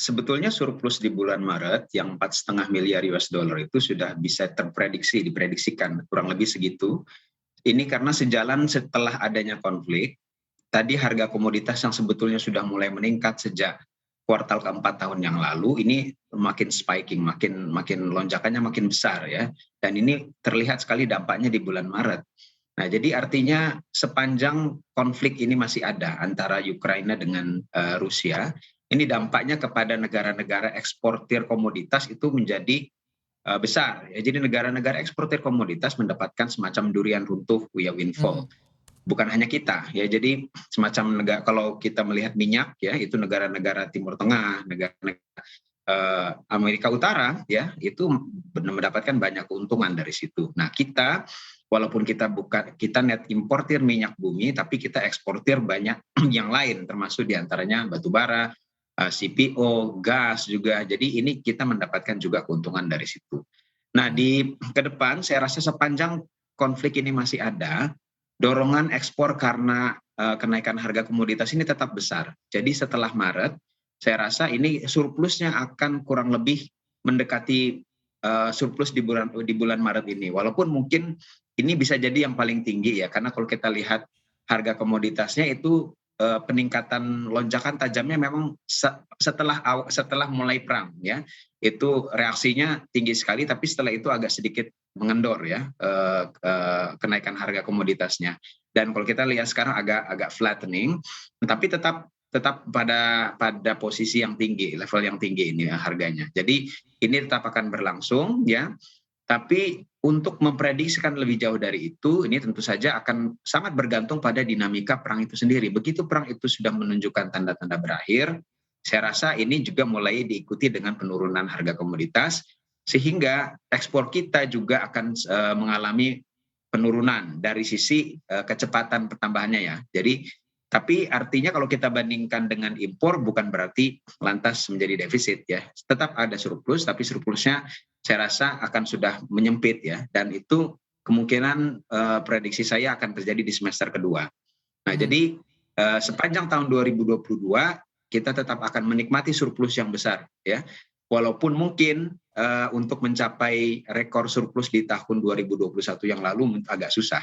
sebetulnya surplus di bulan Maret yang 4,5 miliar US dollar itu sudah bisa diprediksikan kurang lebih segitu. Ini karena sejalan setelah adanya konflik, tadi harga komoditas yang sebetulnya sudah mulai meningkat sejak kuartal keempat tahun yang lalu, ini makin spiking, makin lonjakannya makin besar ya. Dan ini terlihat sekali dampaknya di bulan Maret. Nah, jadi artinya sepanjang konflik ini masih ada antara Ukraina dengan Rusia, ini dampaknya kepada negara-negara eksportir komoditas itu menjadi besar. Ya, jadi negara-negara eksportir komoditas mendapatkan semacam durian runtuh ya windfall. Bukan hanya kita ya, jadi semacam negara, kalau kita melihat minyak ya, itu negara-negara Timur Tengah, negara-negara Amerika Utara ya, itu mendapatkan banyak keuntungan dari situ. Nah, kita walaupun kita net importir minyak bumi, tapi kita eksportir banyak yang lain, termasuk diantaranya batu bara, CPO, gas juga. Jadi ini kita mendapatkan juga keuntungan dari situ. Nah, di ke depan saya rasa sepanjang konflik ini masih ada, dorongan ekspor karena kenaikan harga komoditas ini tetap besar. Jadi setelah Maret, saya rasa ini surplusnya akan kurang lebih mendekati surplus di bulan Maret ini. Walaupun mungkin ini bisa jadi yang paling tinggi ya, karena kalau kita lihat harga komoditasnya itu peningkatan lonjakan tajamnya memang setelah mulai perang ya, itu reaksinya tinggi sekali, tapi setelah itu agak sedikit mengendor ya kenaikan harga komoditasnya. Dan kalau kita lihat sekarang agak flattening, tapi tetap pada posisi yang tinggi, level yang tinggi ini ya, harganya. Jadi ini tetap akan berlangsung ya. Tapi untuk memprediksikan lebih jauh dari itu, ini tentu saja akan sangat bergantung pada dinamika perang itu sendiri. Begitu perang itu sudah menunjukkan tanda-tanda berakhir, saya rasa ini juga mulai diikuti dengan penurunan harga komoditas, sehingga ekspor kita juga akan mengalami penurunan dari sisi kecepatan pertambahannya ya. Jadi, tapi artinya kalau kita bandingkan dengan impor bukan berarti lantas menjadi defisit ya. Tetap ada surplus, tapi surplusnya saya rasa akan sudah menyempit ya. Dan itu kemungkinan prediksi saya akan terjadi di semester kedua. Nah, jadi sepanjang tahun 2022 kita tetap akan menikmati surplus yang besar ya. Walaupun mungkin untuk mencapai rekor surplus di tahun 2021 yang lalu agak susah.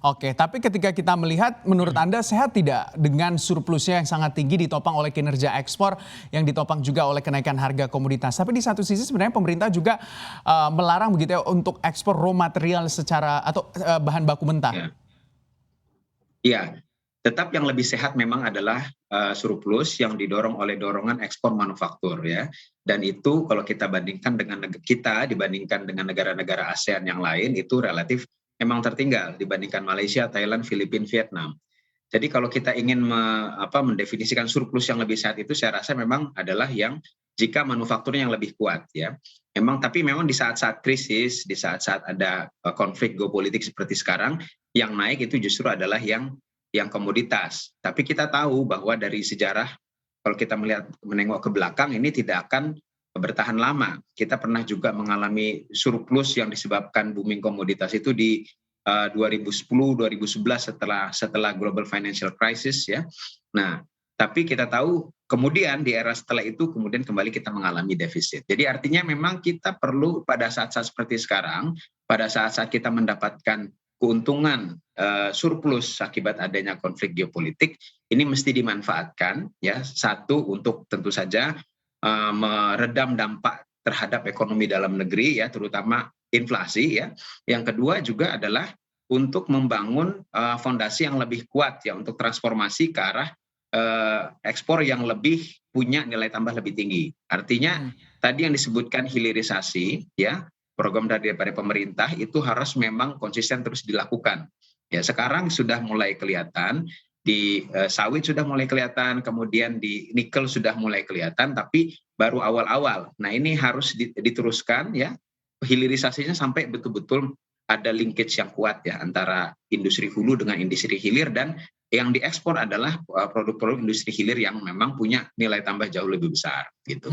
Oke, tapi ketika kita melihat, menurut Anda sehat tidak dengan surplusnya yang sangat tinggi ditopang oleh kinerja ekspor yang ditopang juga oleh kenaikan harga komoditas. Tapi di satu sisi sebenarnya pemerintah juga melarang begitu ya untuk ekspor raw material secara atau bahan baku mentah. Iya, tetap yang lebih sehat memang adalah surplus yang didorong oleh dorongan ekspor manufaktur ya. Dan itu kalau kita bandingkan dibandingkan dengan negara-negara ASEAN yang lain, itu relatif memang tertinggal dibandingkan Malaysia, Thailand, Filipina, Vietnam. Jadi kalau kita ingin mendefinisikan surplus yang lebih sehat itu, saya rasa memang adalah yang jika manufakturnya yang lebih kuat ya. Tapi memang di saat-saat krisis, di saat-saat ada konflik geopolitik seperti sekarang, yang naik itu justru adalah yang komoditas. Tapi kita tahu bahwa dari sejarah, kalau kita menengok ke belakang, ini tidak akan bertahan lama. Kita pernah juga mengalami surplus yang disebabkan booming komoditas itu di 2010-2011 setelah global financial crisis ya. Nah, tapi kita tahu kemudian di era setelah itu kemudian kembali kita mengalami defisit. Jadi artinya memang kita perlu pada saat-saat seperti sekarang, pada saat-saat kita mendapatkan keuntungan surplus akibat adanya konflik geopolitik, ini mesti dimanfaatkan ya. Satu, untuk tentu saja meredam dampak terhadap ekonomi dalam negeri ya, terutama inflasi ya. Yang kedua juga adalah untuk membangun fondasi yang lebih kuat ya untuk transformasi ke arah ekspor yang lebih punya nilai tambah lebih tinggi. Artinya tadi yang disebutkan hilirisasi ya, program dari pemerintah itu harus memang konsisten terus dilakukan. Ya, sekarang sudah mulai kelihatan di sawit sudah mulai kelihatan, kemudian di nikel sudah mulai kelihatan, tapi baru awal-awal. Nah, ini harus diteruskan ya, hilirisasinya sampai betul-betul ada linkage yang kuat ya antara industri hulu dengan industri hilir, dan yang diekspor adalah produk-produk industri hilir yang memang punya nilai tambah jauh lebih besar gitu.